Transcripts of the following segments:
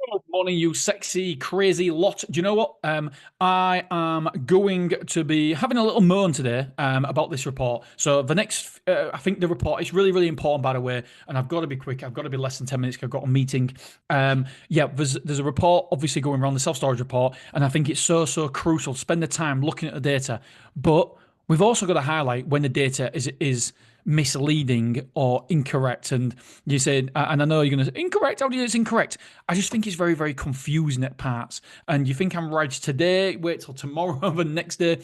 Good morning, you sexy, crazy lot. Do you know what? I am going to be having a little moan today about this report. So the next, I think the report is really, really important, by the way, and I've got to be quick. I've got to be less than 10 minutes. 'Cause I've got a meeting. Yeah, there's a report obviously going around the self storage report, and I think it's so crucial to spend the time looking at the data. But we've also got to highlight when the data is misleading or incorrect. And you said, and I know you're going to say, incorrect, how do you know it's incorrect? I just think it's very, very confusing at parts. And you think I'm right today, wait till tomorrow or the next day.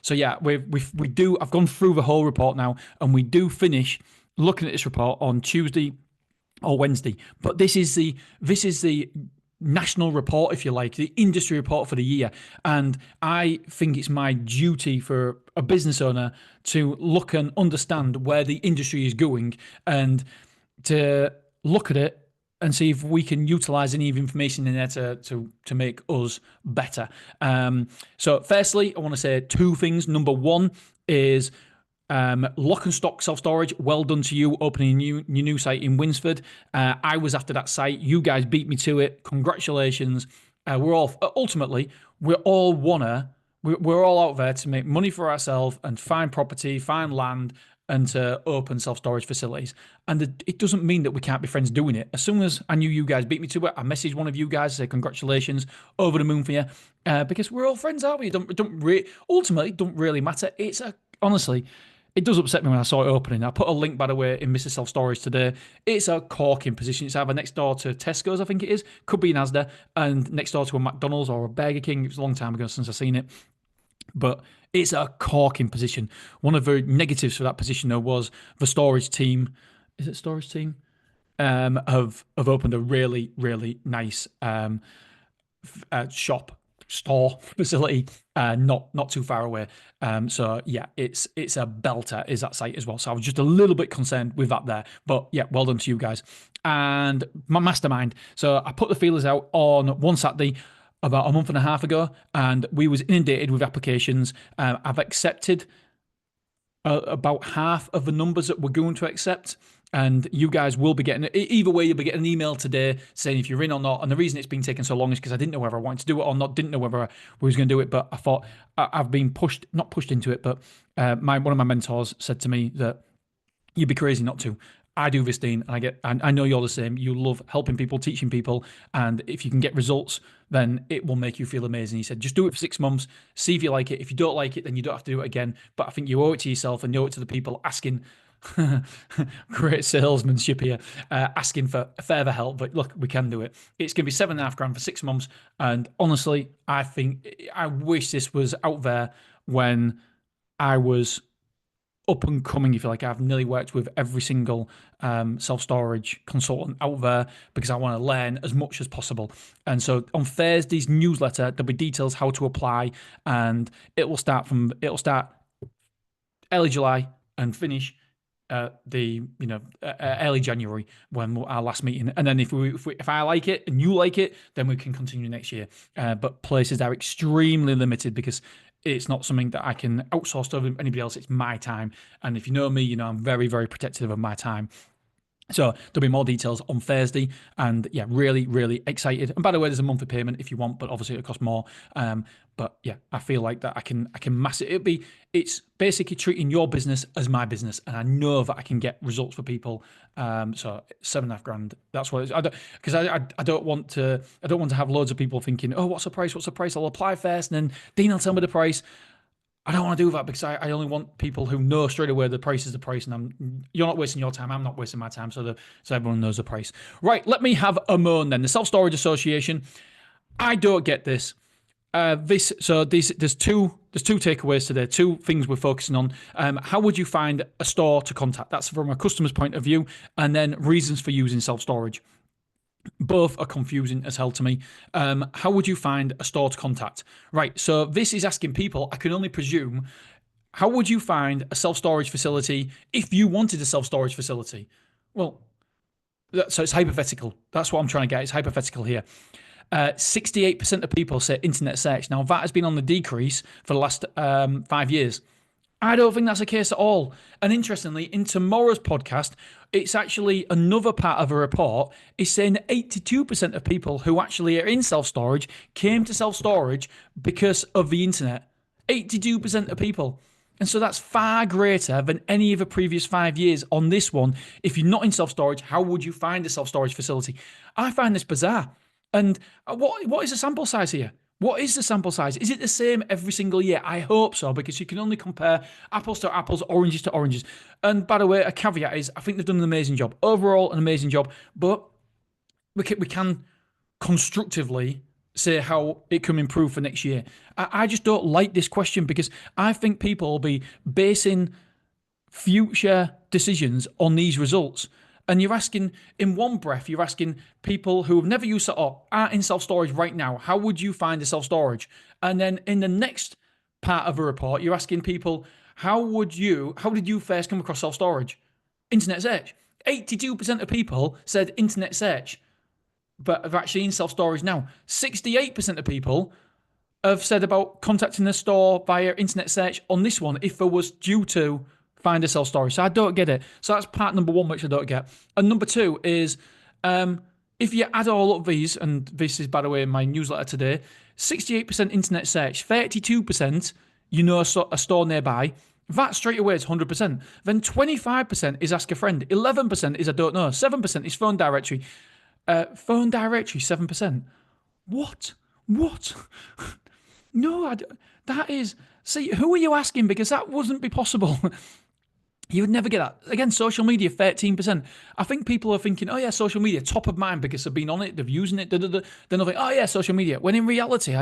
So yeah, we do, I've gone through the whole report now, and we do finish looking at this report on Tuesday or Wednesday. But this is the national report, if you like, the industry report for the year. And I think it's my duty for a business owner to look and understand where the industry is going and to look at it and see if we can utilize any of information in there to make us better. So firstly, I want to say two things. Number one is Lock and Stock Self Storage. Well done to you opening your new site in Winsford. I was after that site. You guys beat me to it. Congratulations. We're all ultimately we're all out there to make money for ourselves and find property, find land, and to open self storage facilities. And it doesn't mean that we can't be friends doing it. As soon as I knew you guys beat me to it, I messaged one of you guys to say congratulations, over the moon for you, because we're all friends, aren't we? Ultimately, don't really matter. Honestly, it does upset me when I saw it opening. I put a link, by the way, in Mr. Self Storage today. It's a corking position. It's either next door to Tesco's, I think it is. Could be an Asda, and next door to a McDonald's or a Burger King. It was a long time ago since I've seen it. But it's a corking position. One of the negatives for that position, though, was the storage team. Is it storage team? Have opened a really, really nice shop store facility, not too far away. So yeah, it's a belter, is that site as well. So I was just a little bit concerned with that there, but yeah, well done to you guys. And my mastermind. So I put the feelers out on one Saturday about a month and a half ago, and we was inundated with applications. I've accepted about half of the numbers that we're going to accept. And you guys will be getting, either way, you'll be getting an email today saying if you're in or not. And the reason it's been taking so long is because I didn't know whether I wanted to do it or not, didn't know whether we was going to do it. But I thought I've been not pushed into it, but one of my mentors said to me that you'd be crazy not to. I do this, Dean, and I know you're the same. You love helping people, teaching people, and if you can get results, then it will make you feel amazing. He said, just do it for 6 months, see if you like it. If you don't like it, then you don't have to do it again. But I think you owe it to yourself and you owe it to the people asking. Great salesmanship here, asking for further help. But look, we can do it. It's going to be 7.5 grand for 6 months, and honestly, I wish this was out there when I was up and coming, if you like. I've nearly worked with every single self storage consultant out there because I want to learn as much as possible. And so on Thursday's newsletter, there'll be details how to apply, and it'll start early July and finish early January when our last meeting. And then if I like it and you like it, then we can continue next year. But places are extremely limited because it's not something that I can outsource to anybody else. It's my time. And if you know me, you know I'm very, very protective of my time. So there'll be more details on Thursday, and yeah, really, really excited. And by the way, there's a monthly payment if you want, but obviously it'll cost more. But yeah, I feel like that I can mass it. It's basically treating your business as my business, and I know that I can get results for people. So 7.5 grand. That's what I don't want to have loads of people thinking, oh, what's the price? What's the price? I'll apply first, and then Dean will tell me the price. I don't want to do that because I only want people who know straight away the price is the price, and you're not wasting your time, I'm not wasting my time, so everyone knows the price. Right, let me have a moan then. The Self Storage Association. I don't get this. There's two takeaways today, two things we're focusing on. How would you find a store to contact? That's from a customer's point of view, and then reasons for using self storage. Both are confusing as hell to me. How would you find a store to contact? Right, so this is asking people, I can only presume, how would you find a self-storage facility if you wanted a self-storage facility? Well, so it's hypothetical. That's what I'm trying to get. It's hypothetical here. 68% of people say internet search. Now, that has been on the decrease for the last 5 years. I don't think that's the case at all. And interestingly, in tomorrow's podcast, it's actually another part of a report is saying that 82% of people who actually are in self-storage came to self-storage because of the internet. 82% of people. And so that's far greater than any of the previous 5 years on this one. If you're not in self-storage, how would you find a self-storage facility? I find this bizarre. And what is the sample size here? What is the sample size? Is it the same every single year? I hope so, because you can only compare apples to apples, oranges to oranges. And by the way, a caveat is I think they've done an amazing job. Overall, an amazing job. But we can constructively say how it can improve for next year. I just don't like this question because I think people will be basing future decisions on these results. And you're asking, in one breath, you're asking people who have never used it or are in self-storage right now, how would you find a self-storage? And then in the next part of a report, you're asking people, how did you first come across self-storage? Internet search. 82% of people said internet search, but are actually in self-storage now. 68% of people have said about contacting the store via internet search on this one if it was due to find a self-storage. So I don't get it. So that's part number one, which I don't get. And number two is if you add all up these, and this is, by the way, in my newsletter today, 68% internet search, 32% you know a store nearby. That straight away is 100%. Then 25% is ask a friend. 11% is I don't know. 7% is phone directory. Phone directory, 7%. What? No, that is... See, who are you asking? Because that wouldn't be possible. You would never get that. Again, social media, 13%. I think people are thinking, oh yeah, social media, top of mind because they've been on it, they've using it, Then they'll think, oh yeah, social media. When in reality,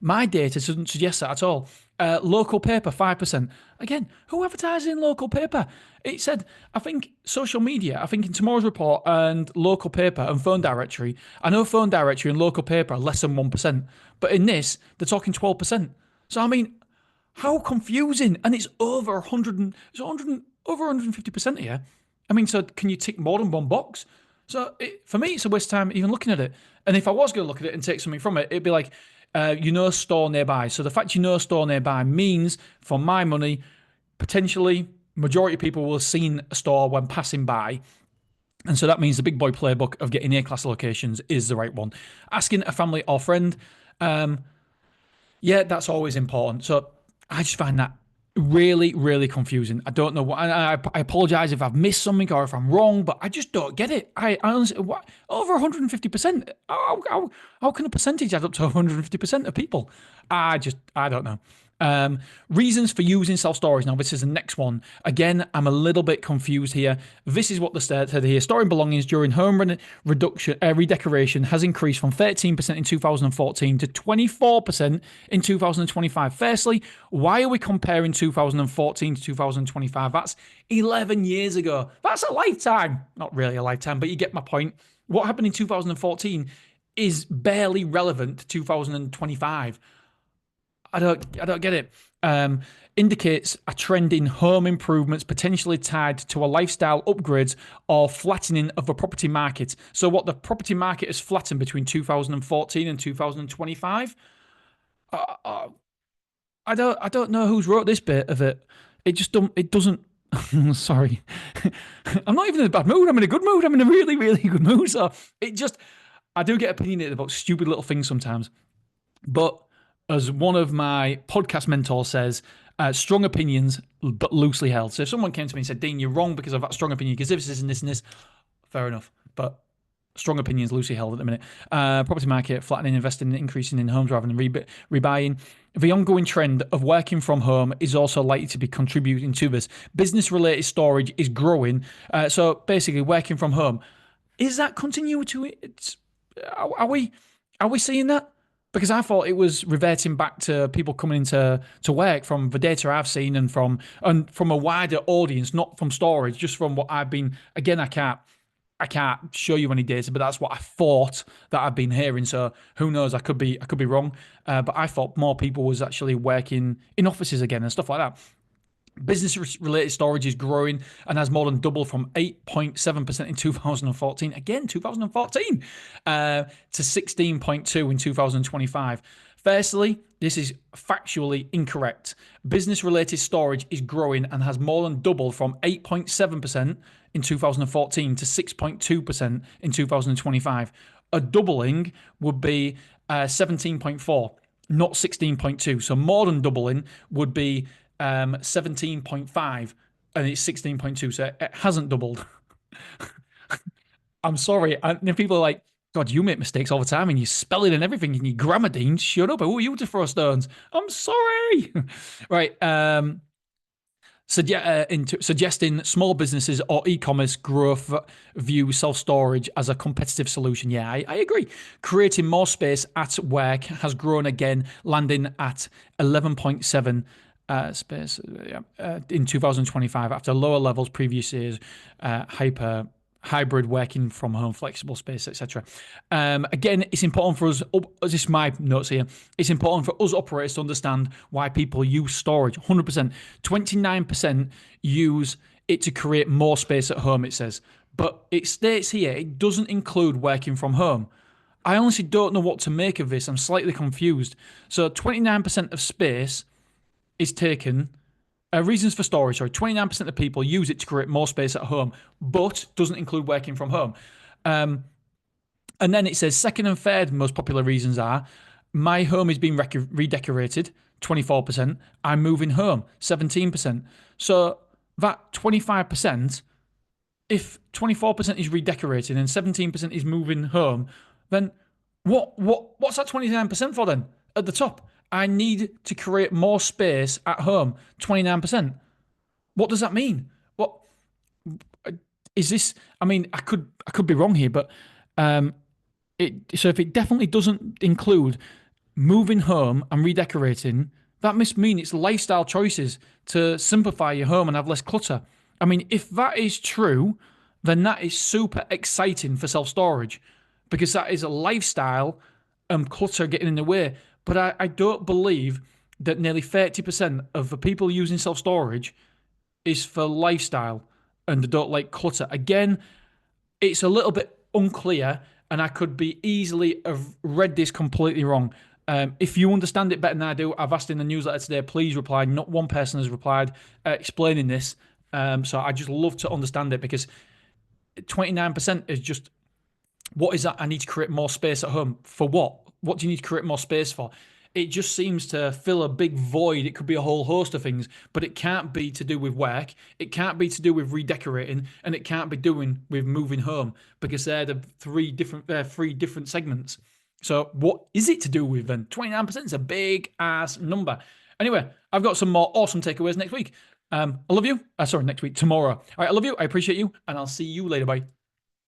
my data doesn't suggest that at all. Local paper, 5%. Again, who advertises in local paper? It said, I think social media, I think in tomorrow's report and local paper and phone directory, I know phone directory and local paper are less than 1%, but in this, they're talking 12%. So I mean, how confusing. And it's over 150% here. I mean, so can you tick more than one box? So for me, it's a waste of time even looking at it. And if I was going to look at it and take something from it, it'd be like, store nearby. So the fact store nearby means, for my money, potentially majority of people will have seen a store when passing by. And so that means the big boy playbook of getting A-class locations is the right one. Asking a family or friend, yeah, that's always important. So I just find that really, really confusing. I don't know what. I apologize if I've missed something or if I'm wrong, but I just don't get it. I honestly, over 150%? How can a percentage add up to 150% of people? I don't know. Reasons for using self-storage. Now, this is the next one. Again, I'm a little bit confused here. This is what the state said here. Storing belongings during home redecoration has increased from 13% in 2014 to 24% in 2025. Firstly, why are we comparing 2014 to 2025? That's 11 years ago. That's a lifetime. Not really a lifetime, but you get my point. What happened in 2014 is barely relevant to 2025. I don't get it. Indicates a trend in home improvements potentially tied to a lifestyle upgrades or flattening of the property market. So what the property market has flattened between 2014 and 2025? I don't know who's wrote this bit of it. It doesn't. Sorry, I'm not even in a bad mood. I'm in a good mood. I'm in a really, really good mood. So I do get opinionated about stupid little things sometimes, but as one of my podcast mentors says, strong opinions, but loosely held. So if someone came to me and said, Dean, you're wrong because of that strong opinion, because this and this and this, fair enough. But strong opinions, loosely held at the minute. Property market, flattening, investing, increasing in homes rather than rebuying. The ongoing trend of working from home is also likely to be contributing to this. Business-related storage is growing. So basically, working from home. Is that continuing to... Are we seeing that? Because I thought it was reverting back to people coming into work from the data I've seen and from a wider audience, not from storage, just from what I've been. Again, I can't show you any data, but that's what I thought that I've been hearing. So who knows? I could be wrong. But I thought more people was actually working in offices again and stuff like that. Business-related storage is growing and has more than doubled from 8.7% in 2014, again 2014, to 16.2% in 2025. Firstly, This is factually incorrect. Business-related storage is growing and has more than doubled from 8.7% in 2014 to 6.2% in 2025. A doubling would be 17.4, not 16.2. So more than doubling would be 17.5, and it's 16.2. So it hasn't doubled. I'm sorry. And people are like, God, you make mistakes all the time and you spell it and everything and you grammar, Dean. Shut up. Who are you to throw stones? I'm sorry. Right. Suggesting small businesses or e-commerce growth view self-storage as a competitive solution. Yeah, I agree. Creating more space at work has grown again, landing at 11.7 in 2025 after lower levels previous years, hybrid working from home, flexible space, etc. Again, it's important for us, this is my notes here, it's important for us operators to understand why people use storage. 100%. 29% use it to create more space at home, it says. But it states here, it doesn't include working from home. I honestly don't know what to make of this. I'm slightly confused. So 29% of space is taken. Reasons for storage, sorry, 29% of people use it to create more space at home, but doesn't include working from home. And then it says second and third most popular reasons are my home is being redecorated, 24%. I'm moving home, 17%. So that 25%, if 24% is redecorating and 17% is moving home, then what's that 29% for then at the top? I need to create more space at home, 29%. What does that mean? What is this? I mean, I could be wrong here, but so if it definitely doesn't include moving home and redecorating, that must mean it's lifestyle choices to simplify your home and have less clutter. I mean, if that is true, then that is super exciting for self-storage because that is a lifestyle and clutter getting in the way. But I don't believe that nearly 30% of the people using self-storage is for lifestyle and they don't like clutter. Again, it's a little bit unclear and I could be easily have read this completely wrong. If you understand it better than I do, I've asked in the newsletter today, please reply. Not one person has replied explaining this. So I just love to understand it because 29% is just, what is that? I need to create more space at home. For what? What do you need to create more space for? It just seems to fill a big void. It could be a whole host of things, but it can't be to do with work. It can't be to do with redecorating, and it can't be doing with moving home because they're the three different segments. So what is it to do with then? 29% is a big ass number. Anyway, I've got some more awesome takeaways next week. I love you. Sorry, next week, tomorrow. All right, I love you. I appreciate you, and I'll see you later. Bye.